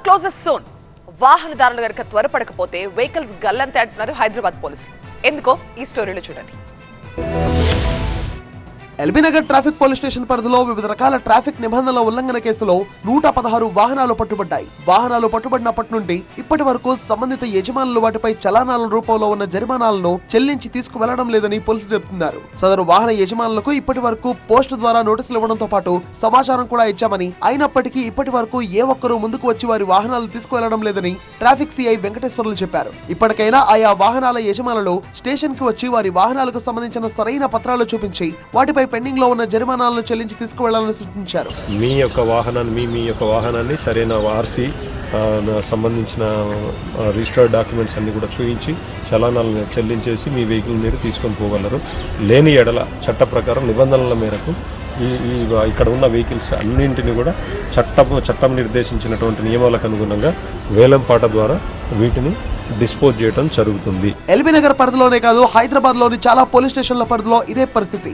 Closes సోన్. వాహనదారులు గనక త్వరపడకపోతే vehicles గల్లంతే అంటున్నారు హైదరాబాద్ పోలీసులు. ఎందుకో ఈ స్టోరీలో చూడండి. ఎల్బీనగర్ ట్రాఫిక్ పోలీస్ స్టేషన్ పరిధిలో వివిధ రకాల ట్రాఫిక్ నిబంధనల ఉల్లంఘన కేసులో 116 వాహనాలు పట్టుబడ్డాయి. వాహనాలు పట్టుబడినప్పటి నుండి ఇప్పటి వరకు సంబంధిత యజమానులు వాటిపై చలానాల రూపంలో ఉన్న జరిమానాలను చెల్లించి తీసుకువెళ్లడం లేదని పోలీసులు చెబుతున్నారు. సదరు వాహన యజమానులకు ఇప్పటి వరకు పోస్టు ద్వారా నోటీసులు ఇవ్వడంతో పాటు సమాచారం కూడా ఇచ్చామని, అయినప్పటికీ ఇప్పటి వరకు ఏ ఒక్కరూ ముందుకు వచ్చి వారి వాహనాలు తీసుకువెళ్లడం లేదని ట్రాఫిక్ సిఐ వెంకటేశ్వర్లు చెప్పారు. ఇప్పటికైనా ఆయా వాహనాల యజమానులు స్టేషన్ కి వచ్చి వారి వాహనాలకు సంబంధించిన సరైన పత్రాలు చూపించి వాటిపై పెండింగ్ లో ఉన్న జరిమానాలను చెల్లించి తీసుకువెళ్లాలని సూచించారు. మీ యొక్క వాహనాన్ని సరైన ఆర్సీ సంబంధించిన రిజిస్టర్డ్ డాక్యుమెంట్స్ అన్ని కూడా చూపించి చలానాలను చెల్లించేసి మీ వెహికల్ మీరు తీసుకొని పోగలరు. లేని ఎడల చట్ట ప్రకారం నిబంధనల మేరకు ఇక్కడ ఉన్న వెహికల్స్ అన్నింటినీ కూడా చట్టం నిర్దేశించినటువంటి నియమాలకు అనుగుణంగా వేలంపాట ద్వారా వీటిని డిస్పోజ్ చేయడం జరుగుతుంది. ఎల్బీనగర్ పరిధిలోనే కాదు, హైదరాబాద్ లోని చాలా పోలీస్ స్టేషన్ల పరిధిలో ఇదే పరిస్థితి.